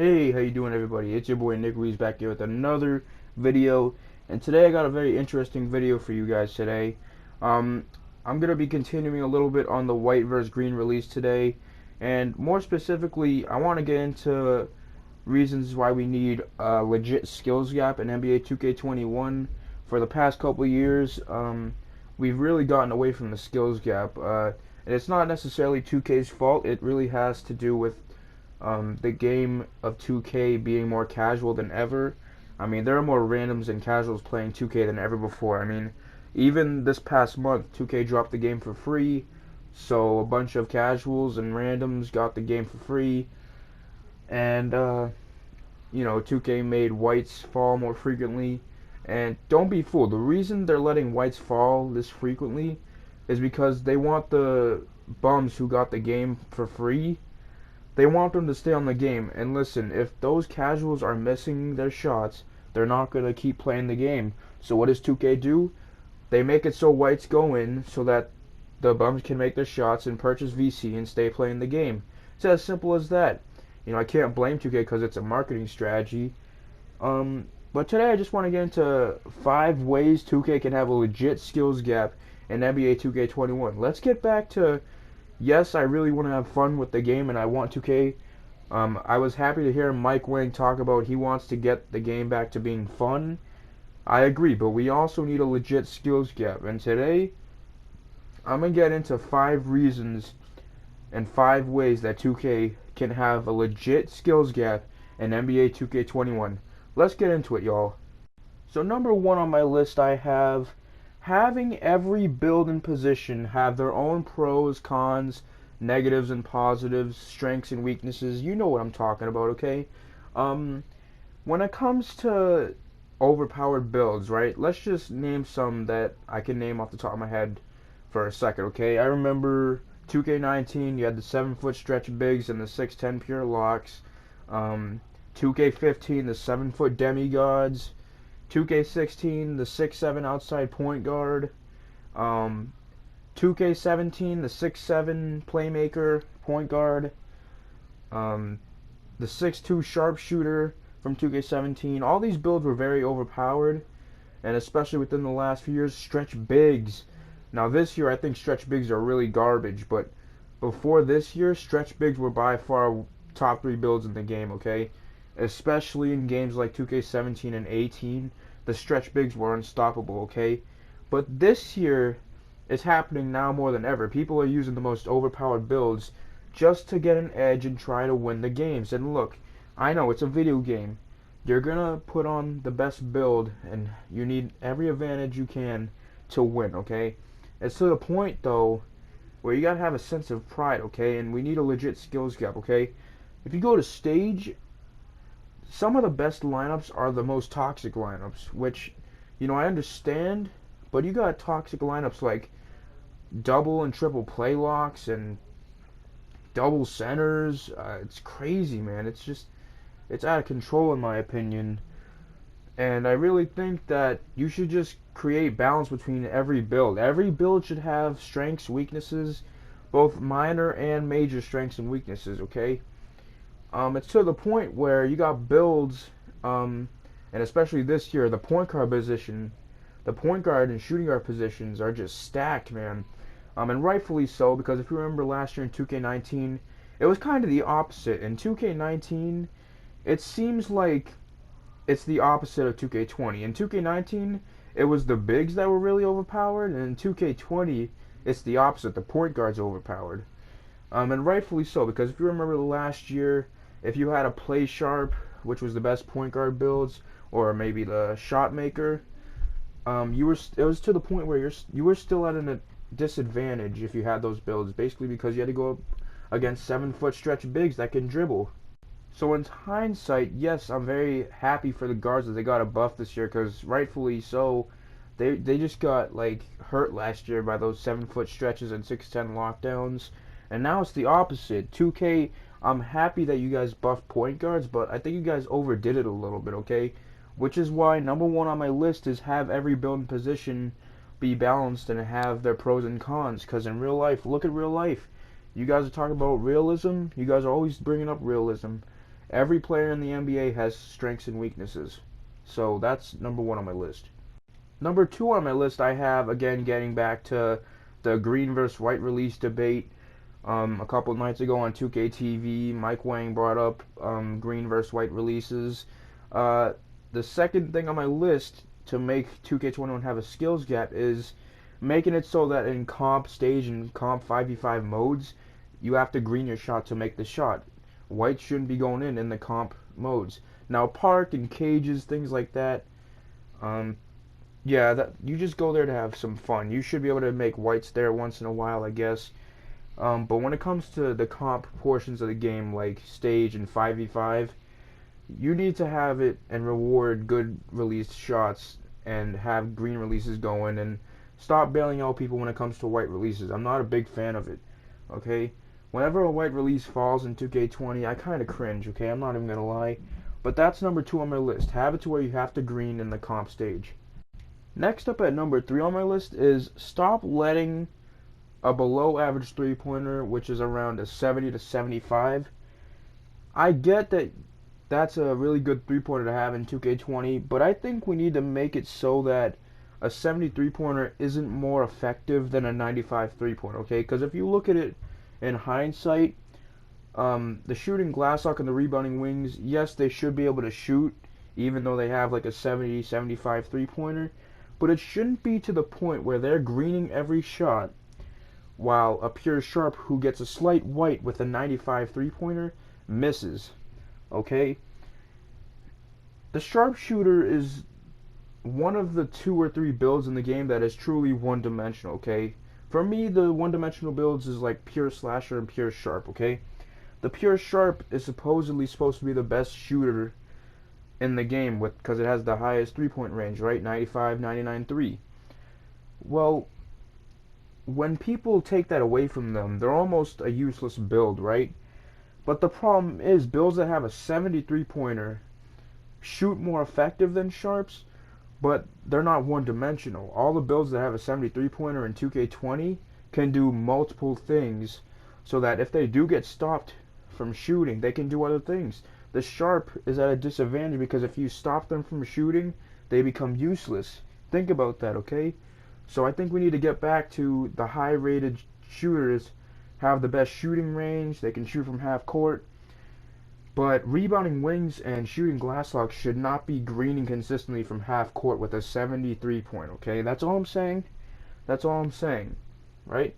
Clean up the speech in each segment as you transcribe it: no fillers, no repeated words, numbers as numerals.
Hey, how you doing, everybody? It's your boy Nick Reeves back here with another video, and today I got a very interesting video for you guys today. Um, I'm gonna be continuing a little bit on the white versus green release today, and more specifically, I want to get into reasons why we need a legit skills gap in NBA 2K21. For the past couple of years, we've really gotten away from the skills gap, and it's not necessarily 2K's fault. It really has to do with the game of 2K being more casual than ever. I mean, there are more randoms and casuals playing 2K than ever before. I mean, even this past month, 2K dropped the game for free, so a bunch of casuals and randoms got the game for free, and 2K made whites fall more frequently. And don't be fooled, the reason they're letting whites fall this frequently is because they want the bums who got the game for free, they want them to stay on the game. And listen, if those casuals are missing their shots, they're not going to keep playing the game. So what does 2K do? They make it so whites go in so that the bums can make their shots and purchase VC and stay playing the game. It's as simple as that. I can't blame 2K because it's a marketing strategy. But today I just want to get into 5 ways 2K can have a legit skills gap in NBA 2K21. Let's get back to, yes, I really want to have fun with the game and I want 2K. I was happy to hear Mike Wang talk about he wants to get the game back to being fun. I agree, but we also need a legit skills gap. And today, I'm going to get into 5 reasons and 5 ways that 2K can have a legit skills gap in NBA 2K21. Let's get into it, y'all. So number 1 on my list, I have having every build and position have their own pros, cons, negatives and positives, strengths and weaknesses. You know what I'm talking about, okay? When it comes to overpowered builds, right? Let's just name some that I can name off the top of my head for a second, okay? I remember 2K19, you had the 7-foot stretch bigs and the 6'10 pure locks. 2K15, the 7-foot demigods. 2K16, the 6'7 outside point guard. 2K17, the 6'7 playmaker point guard. The 6'2 sharpshooter from 2K17. All these builds were very overpowered, and especially within the last few years, stretch bigs. Now this year, I think stretch bigs are really garbage, but before this year, stretch bigs were by far top 3 builds in the game, okay? Especially in games like 2K17 and 18, the stretch bigs were unstoppable, okay? But this year, it's happening now more than ever. People are using the most overpowered builds just to get an edge and try to win the games. And look, I know it's a video game. You're gonna put on the best build, and you need every advantage you can to win, okay? It's to the point, though, where you gotta have a sense of pride, okay? And we need a legit skills gap, okay? If you go to stage, some of the best lineups are the most toxic lineups, which, I understand, but you got toxic lineups like double and triple play locks and double centers. It's crazy, man. It's out of control in my opinion. And I really think that you should just create balance between every build. Every build should have strengths, weaknesses, both minor and major strengths and weaknesses, okay? It's to the point where you got builds, and especially this year, the point guard position, the point guard and shooting guard positions are just stacked, man. And rightfully so, because if you remember last year in 2K19, it was kind of the opposite. In 2K19, it seems like it's the opposite of 2K20. In 2K19, it was the bigs that were really overpowered, and in 2K20, it's the opposite. The point guard's overpowered. And rightfully so, because if you remember last year, if you had a play sharp, which was the best point guard builds, or maybe the shot maker, it was to the point where you were still at a disadvantage if you had those builds, basically because you had to go up against 7-foot stretch bigs that can dribble. So in hindsight, yes, I'm very happy for the guards that they got a buff this year, because rightfully so, they just got hurt last year by those 7-foot stretches and 6'10 lockdowns, and now it's the opposite. 2K, I'm happy that you guys buffed point guards, but I think you guys overdid it a little bit, okay? Which is why number 1 on my list is have every build and position be balanced and have their pros and cons. Because in real life, look at real life. You guys are talking about realism. You guys are always bringing up realism. Every player in the NBA has strengths and weaknesses. So that's number one on my list. Number two on my list, I have, again, getting back to the green versus white release debate. A couple nights ago on 2K TV, Mike Wang brought up green versus white releases. The second thing on my list to make 2K21 have a skills gap is making it so that in comp stage and comp 5v5 modes, you have to green your shot to make the shot. White shouldn't be going in the comp modes. Now, park and cages, things like that, yeah, that you just go there to have some fun. You should be able to make whites there once in a while, I guess. But when it comes to the comp portions of the game, like stage and 5v5, you need to have it and reward good released shots and have green releases going and stop bailing out people when it comes to white releases. I'm not a big fan of it, okay? Whenever a white release falls in 2K20, I kind of cringe, okay? I'm not even going to lie. But that's number two on my list. Have it to where you have to green in the comp stage. Next up at number three on my list is stop letting a below average three-pointer, which is around a 70 to 75. I get that that's a really good three-pointer to have in 2K20, but I think we need to make it so that a 73-pointer isn't more effective than a 95 three-pointer, okay? Because if you look at it in hindsight, the shooting Glasslock and the rebounding wings, yes, they should be able to shoot, even though they have like a 70, 75 three-pointer, but it shouldn't be to the point where they're greening every shot, while a pure sharp who gets a slight white with a 95 three-pointer misses, okay? The sharpshooter is one of the 2 or 3 builds in the game that is truly one-dimensional, okay? For me, the one-dimensional builds is like pure slasher and pure sharp, okay? The pure sharp is supposedly supposed to be the best shooter in the game because it has the highest three-point range, right? 95, 99, 3. Well, when people take that away from them, they're almost a useless build, right? But the problem is builds that have a 73-pointer shoot more effective than sharps, but they're not one-dimensional. All the builds that have a 73-pointer in 2K20 can do multiple things so that if they do get stopped from shooting, they can do other things. The sharp is at a disadvantage because if you stop them from shooting, they become useless. Think about that, okay? So I think we need to get back to the high-rated shooters have the best shooting range. They can shoot from half court. But rebounding wings and shooting Glasslock should not be greening consistently from half court with a 73-point, okay? That's all I'm saying. That's all I'm saying, right?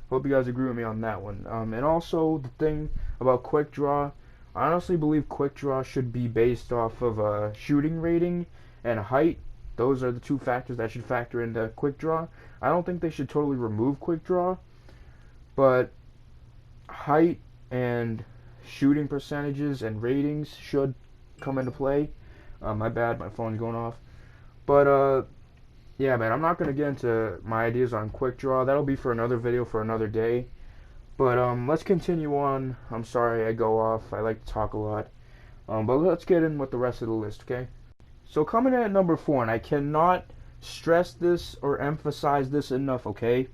Hope you guys agree with me on that one. And also, the thing about quick draw, I honestly believe quick draw should be based off of shooting rating and height. Those are the 2 factors that should factor into quick draw. I don't think they should totally remove quick draw, but height and shooting percentages and ratings should come into play. My bad, my phone's going off. But yeah, man, I'm not gonna get into my ideas on quick draw. That'll be for another video for another day. But let's continue on. I'm sorry I go off. I like to talk a lot. But let's get in with the rest of the list, okay? So coming in at number 4, and I cannot stress this or emphasize this enough, okay?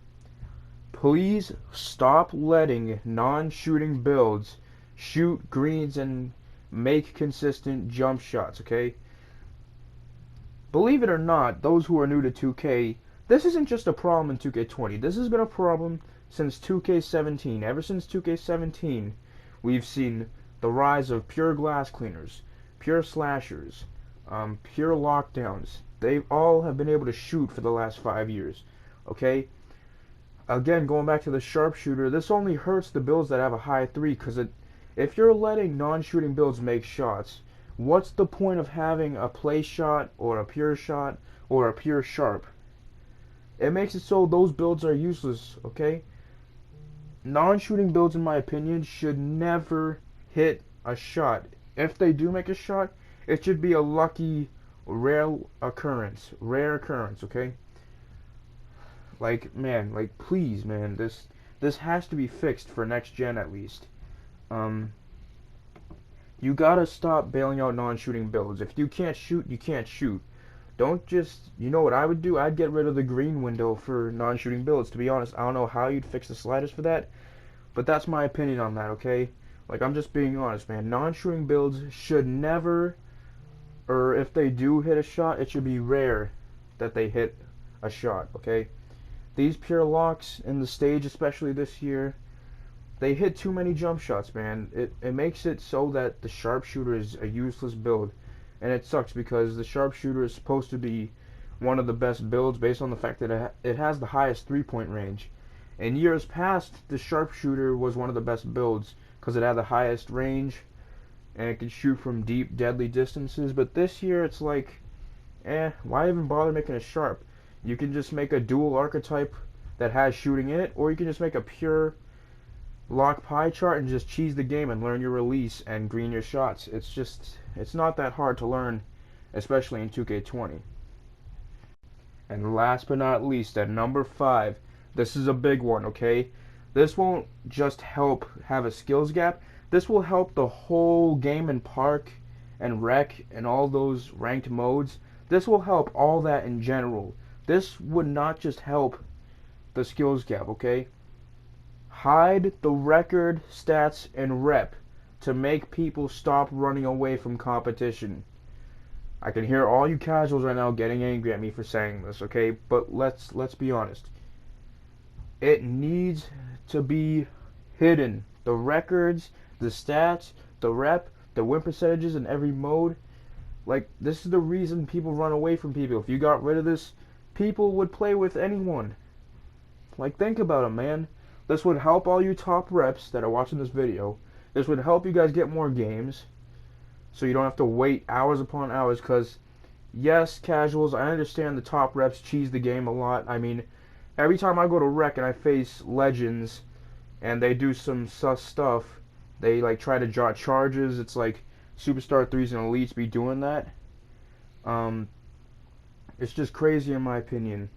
Please stop letting non-shooting builds shoot greens and make consistent jump shots, okay? Believe it or not, those who are new to 2K, this isn't just a problem in 2K20. This has been a problem since 2K17. Ever since 2K17, we've seen the rise of pure glass cleaners, pure slashers, pure lockdowns. They all have been able to shoot for the last 5 years, okay? Again, going back to the sharpshooter, this only hurts the builds that have a high 3, because if you're letting non-shooting builds make shots, what's the point of having a play shot or a pure sharp? It makes it so those builds are useless, okay? Non-shooting builds, in my opinion, should never hit a shot. If they do make a shot, it should be a lucky, rare occurrence, okay? Like, man, like, please, man, this has to be fixed for next gen at least. You gotta stop bailing out non-shooting builds. If you can't shoot, you can't shoot. Don't just, you know what I would do? I'd get rid of the green window for non-shooting builds. To be honest, I don't know how you'd fix the sliders for that, but that's my opinion on that, okay? Like, I'm just being honest, man. Non-shooting builds should never, or if they do hit a shot, it should be rare that they hit a shot, okay? These pure locks in the stage, especially this year, they hit too many jump shots, man. It makes it so that the sharpshooter is a useless build. And it sucks because the sharpshooter is supposed to be one of the best builds based on the fact that it has the highest three-point range. In years past, the sharpshooter was one of the best builds because it had the highest range and it could shoot from deep, deadly distances. But this year, it's like, why even bother making a sharp? You can just make a dual archetype that has shooting in it, or you can just make a pure lock pie chart and just cheese the game and learn your release and green your shots. It's not that hard to learn, especially in 2K20. And last but not least, at number 5, this is a big one, okay? This won't just help have a skills gap, this will help the whole game in Park and Rec and all those ranked modes. This will help all that in general. This would not just help the skills gap, okay? Hide the record, stats, and rep to make people stop running away from competition. I can hear all you casuals right now getting angry at me for saying this, okay? But let's be honest. It needs to be hidden. The records, the stats, the rep, the win percentages in every mode. Like, this is the reason people run away from people. If you got rid of this, people would play with anyone. Like, think about it, man. This would help all you top reps that are watching this video. This would help you guys get more games, so you don't have to wait hours upon hours, because, yes, casuals, I understand the top reps cheese the game a lot. I mean, every time I go to Rec and I face Legends, and they do some sus stuff, they, like, try to draw charges. It's like Superstar 3s and Elites be doing that. It's just crazy in my opinion.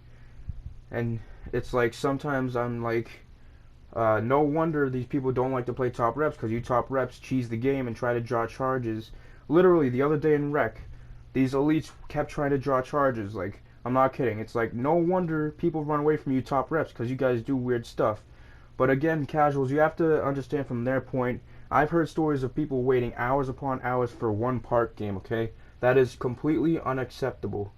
And it's like, sometimes I'm like, no wonder these people don't like to play top reps, because you top reps cheese the game and try to draw charges. Literally, the other day in Rec, these elites kept trying to draw charges. Like, I'm not kidding. It's like, no wonder people run away from you top reps, because you guys do weird stuff. But again, casuals, you have to understand from their point. I've heard stories of people waiting hours upon hours for one Park game, okay? That is completely unacceptable.